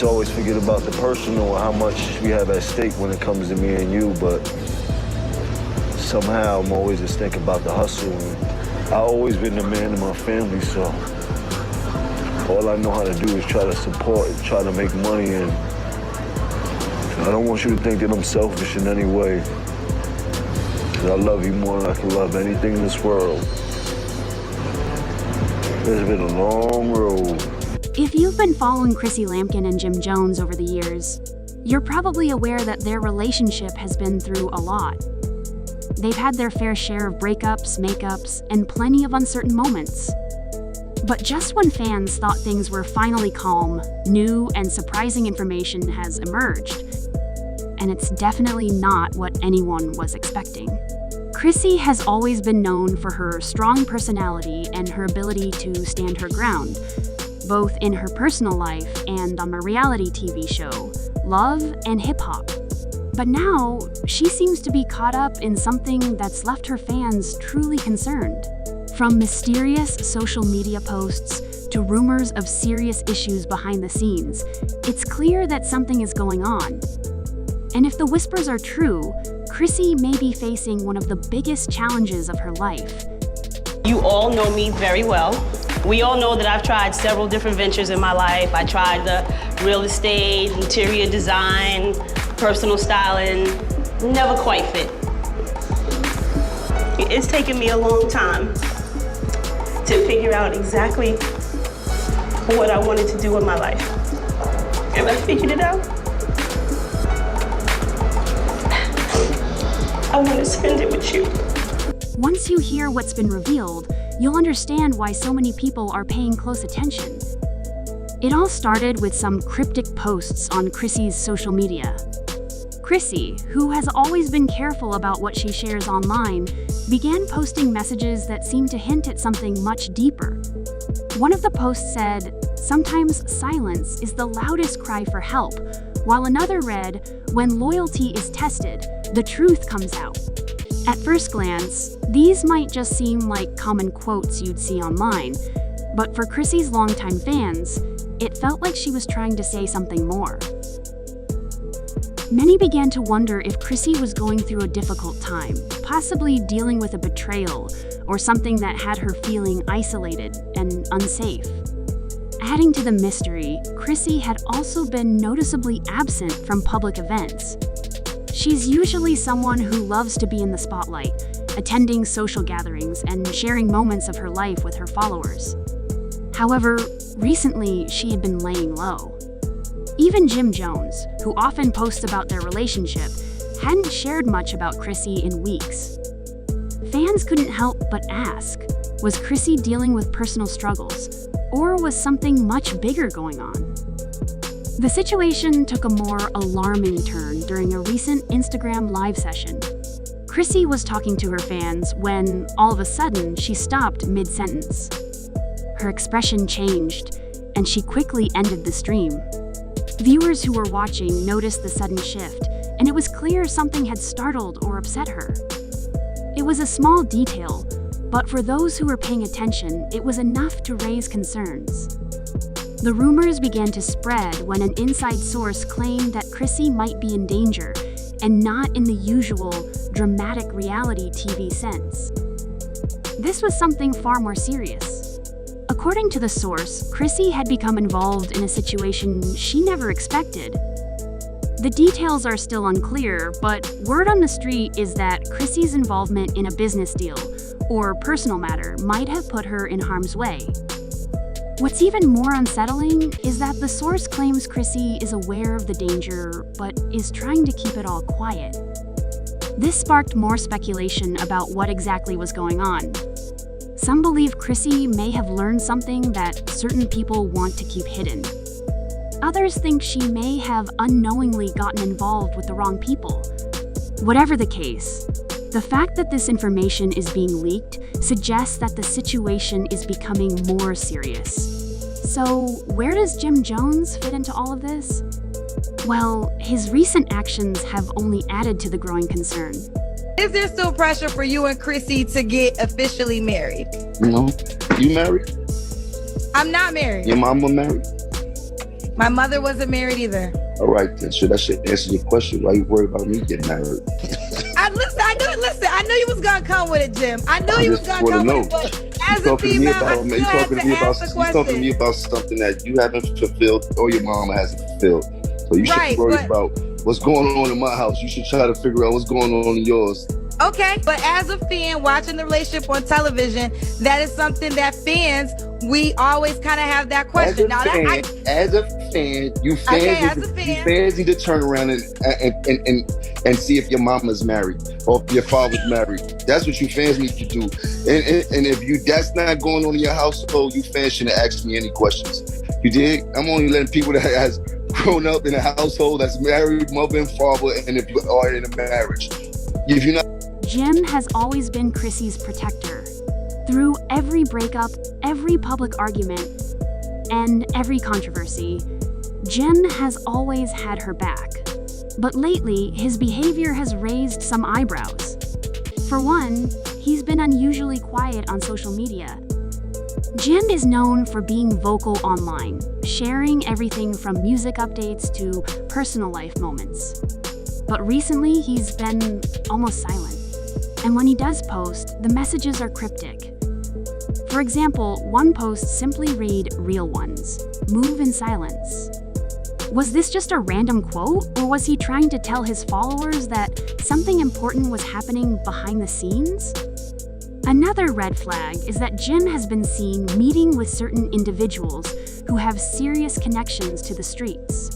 Always forget about the personal and how much we have at stake when it comes to me and you, but somehow I'm always just thinking about the hustle. And I've always been the man in my family, so all I know how to do is try to support and try to make money, and I don't want you to think that I'm selfish in any way, because I love you more than I can love anything in this world. It's been a long road. If you've been following Chrissy Lampkin and Jim Jones over the years, you're probably aware that their relationship has been through a lot. They've had their fair share of breakups, makeups, and plenty of uncertain moments. But just when fans thought things were finally calm, new and surprising information has emerged. And it's definitely not what anyone was expecting. Chrissy has always been known for her strong personality and her ability to stand her ground, both in her personal life and on a reality TV show, Love and Hip Hop. But now, she seems to be caught up in something that's left her fans truly concerned. From mysterious social media posts to rumors of serious issues behind the scenes, it's clear that something is going on. And if the whispers are true, Chrissy may be facing one of the biggest challenges of her life. You all know me very well. We all know that I've tried several different ventures in my life. I tried the real estate, interior design, personal styling, never quite fit. It's taken me a long time to figure out exactly what I wanted to do in my life. And I figured it out. I want to spend it with you. Once you hear what's been revealed, you'll understand why so many people are paying close attention. It all started with some cryptic posts on Chrissy's social media. Chrissy, who has always been careful about what she shares online, began posting messages that seemed to hint at something much deeper. One of the posts said, "Sometimes silence is the loudest cry for help," while another read, "When loyalty is tested, the truth comes out." At first glance, these might just seem like common quotes you'd see online, but for Chrissy's longtime fans, it felt like she was trying to say something more. Many began to wonder if Chrissy was going through a difficult time, possibly dealing with a betrayal or something that had her feeling isolated and unsafe. Adding to the mystery, Chrissy had also been noticeably absent from public events. She's usually someone who loves to be in the spotlight, attending social gatherings and sharing moments of her life with her followers. However, recently she had been laying low. Even Jim Jones, who often posts about their relationship, hadn't shared much about Chrissy in weeks. Fans couldn't help but ask, was Chrissy dealing with personal struggles, or was something much bigger going on? The situation took a more alarming turn during a recent Instagram live session. Chrissy was talking to her fans when, all of a sudden, she stopped mid-sentence. Her expression changed, and she quickly ended the stream. Viewers who were watching noticed the sudden shift, and it was clear something had startled or upset her. It was a small detail, but for those who were paying attention, it was enough to raise concerns. The rumors began to spread when an inside source claimed that Chrissy might be in danger, and not in the usual dramatic reality TV sense. This was something far more serious. According to the source, Chrissy had become involved in a situation she never expected. The details are still unclear, but word on the street is that Chrissy's involvement in a business deal or personal matter might have put her in harm's way. What's even more unsettling is that the source claims Chrissy is aware of the danger, but is trying to keep it all quiet. This sparked more speculation about what exactly was going on. Some believe Chrissy may have learned something that certain people want to keep hidden. Others think she may have unknowingly gotten involved with the wrong people. Whatever the case, the fact that this information is being leaked suggests that the situation is becoming more serious. So, where does Jim Jones fit into all of this? Well, his recent actions have only added to the growing concern. Is there still pressure for you and Chrissy to get officially married? No. You married? I'm not married. Your mama married? My mother wasn't married either. All right, then. So that should answer your question. Why you worried about me getting married? I knew you was gonna come with it, Jim. I knew you was gonna come with it, but as a female, I still have to ask the question. You talking to me about something that you haven't fulfilled or your mama hasn't fulfilled. So you should be worried about what's going on in my house. You should try to figure out what's going on in yours. Okay, but as a fan watching the relationship on television, that is something that fans, we always kind of have that question. As a fan, you fans need to turn around and see if your mama's married or if your father's married. That's what you fans need to do. And if that's not going on in your household, you fans shouldn't ask me any questions. You dig? I'm only letting people that has grown up in a household that's married, mother and father, and if you are in a marriage. If you're not. Jim has always been Chrissy's protector. Through every breakup, every public argument, and every controversy, Jim has always had her back. But lately, his behavior has raised some eyebrows. For one, he's been unusually quiet on social media. Jim is known for being vocal online, sharing everything from music updates to personal life moments. But recently, he's been almost silent. And when he does post, the messages are cryptic. For example, one post simply read, "Real ones. Move in silence." Was this just a random quote, or was he trying to tell his followers that something important was happening behind the scenes? Another red flag is that Jim has been seen meeting with certain individuals who have serious connections to the streets.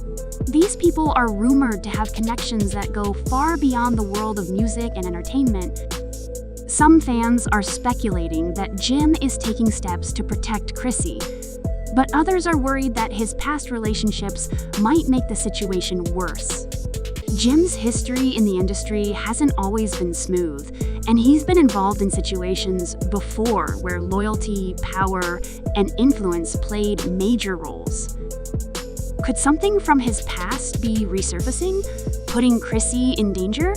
These people are rumored to have connections that go far beyond the world of music and entertainment. Some fans are speculating that Jim is taking steps to protect Chrissy, but others are worried that his past relationships might make the situation worse. Jim's history in the industry hasn't always been smooth, and he's been involved in situations before where loyalty, power, and influence played major roles. Could something from his past be resurfacing, putting Chrissy in danger?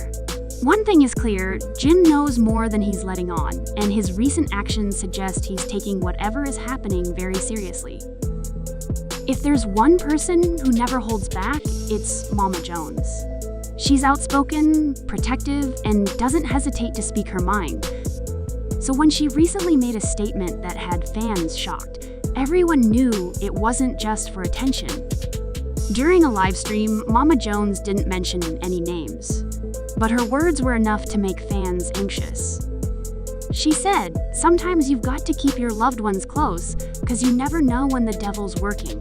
One thing is clear, Jim knows more than he's letting on, and his recent actions suggest he's taking whatever is happening very seriously. If there's one person who never holds back, it's Mama Jones. She's outspoken, protective, and doesn't hesitate to speak her mind. So when she recently made a statement that had fans shocked, everyone knew it wasn't just for attention. During a live stream, Mama Jones didn't mention any names, but her words were enough to make fans anxious. She said, "Sometimes you've got to keep your loved ones close, because you never know when the devil's working."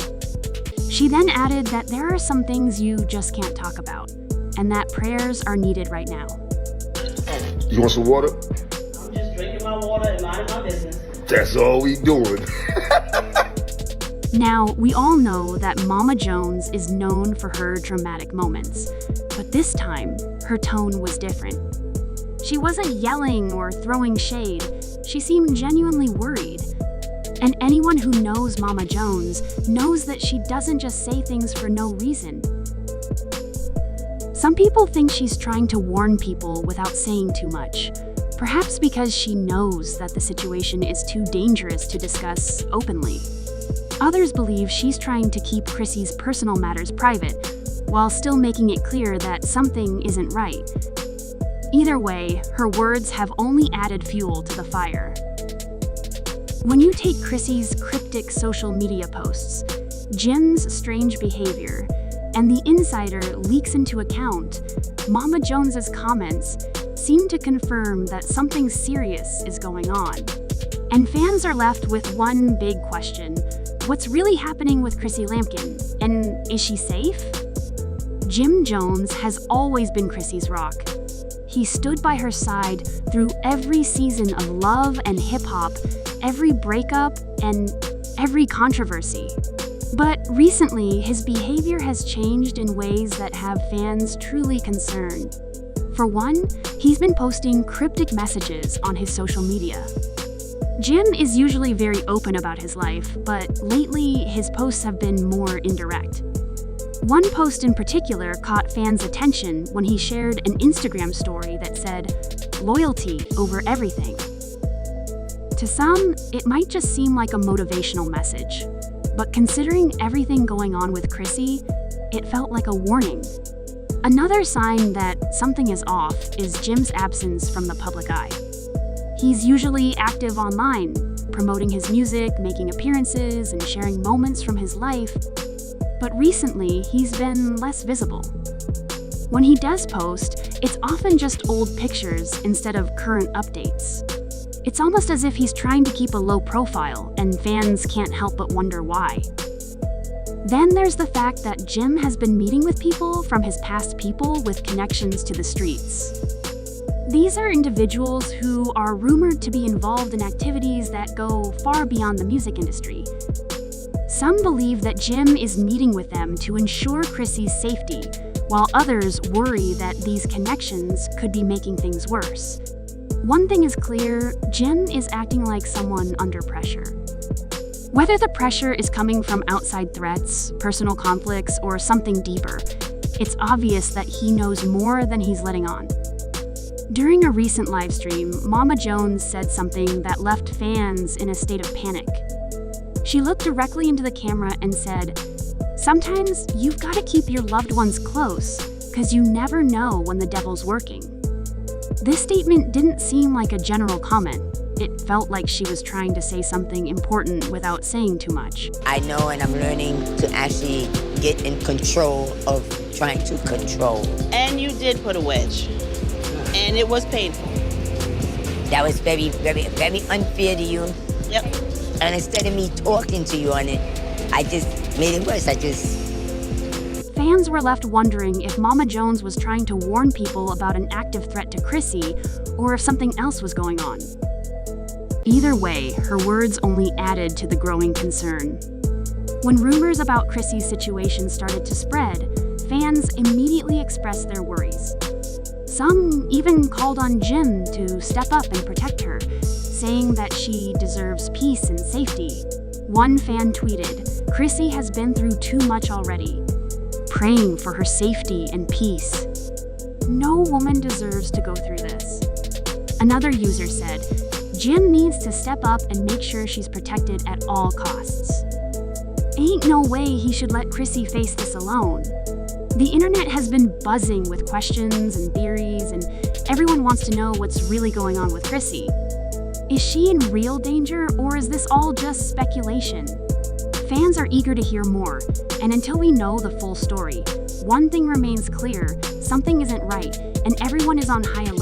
She then added that there are some things you just can't talk about, and that prayers are needed right now. You want some water? I'm just drinking my water and minding my business. That's all we doing. Now, we all know that Mama Jones is known for her dramatic moments, but this time, her tone was different. She wasn't yelling or throwing shade, she seemed genuinely worried. And anyone who knows Mama Jones knows that she doesn't just say things for no reason. Some people think she's trying to warn people without saying too much, perhaps because she knows that the situation is too dangerous to discuss openly. Others believe she's trying to keep Chrissy's personal matters private, while still making it clear that something isn't right. Either way, her words have only added fuel to the fire. When you take Chrissy's cryptic social media posts, Jim's strange behavior, and the insider leaks into account, Mama Jones's comments seem to confirm that something serious is going on. And fans are left with one big question. What's really happening with Chrissy Lampkin? And is she safe? Jim Jones has always been Chrissy's rock. He stood by her side through every season of love and hip-hop, every breakup, and every controversy. But recently, his behavior has changed in ways that have fans truly concerned. For one, he's been posting cryptic messages on his social media. Jim is usually very open about his life, but lately his posts have been more indirect. One post in particular caught fans' attention when he shared an Instagram story that said, "Loyalty over everything." To some, it might just seem like a motivational message. But considering everything going on with Chrissy, it felt like a warning. Another sign that something is off is Jim's absence from the public eye. He's usually active online, promoting his music, making appearances, and sharing moments from his life. But recently, he's been less visible. When he does post, it's often just old pictures instead of current updates. It's almost as if he's trying to keep a low profile, and fans can't help but wonder why. Then there's the fact that Jim has been meeting with people from his past people with connections to the streets. These are individuals who are rumored to be involved in activities that go far beyond the music industry. Some believe that Jim is meeting with them to ensure Chrissy's safety, while others worry that these connections could be making things worse. One thing is clear, Jim is acting like someone under pressure. Whether the pressure is coming from outside threats, personal conflicts, or something deeper, it's obvious that he knows more than he's letting on. During a recent live stream, Mama Jones said something that left fans in a state of panic. She looked directly into the camera and said, "Sometimes you've got to keep your loved ones close, because you never know when the devil's working." This statement didn't seem like a general comment. It felt like she was trying to say something important without saying too much. I know, and I'm learning to actually get in control of trying to control. And you did put a wedge, and it was painful. That was very, very, very unfair to you. Yep. And instead of me talking to you on it, I just made it worse. Fans were left wondering if Mama Jones was trying to warn people about an active threat to Chrissy, or if something else was going on. Either way, her words only added to the growing concern. When rumors about Chrissy's situation started to spread, fans immediately expressed their worries. Some even called on Jim to step up and protect her, saying that she deserves peace and safety. One fan tweeted, "Chrissy has been through too much already, praying for her safety and peace. No woman deserves to go through this." Another user said, "Jim needs to step up and make sure she's protected at all costs. Ain't no way he should let Chrissy face this alone." The internet has been buzzing with questions and theories, and everyone wants to know what's really going on with Chrissy. Is she in real danger, or is this all just speculation? Fans are eager to hear more, and until we know the full story, one thing remains clear: something isn't right, and everyone is on high alert.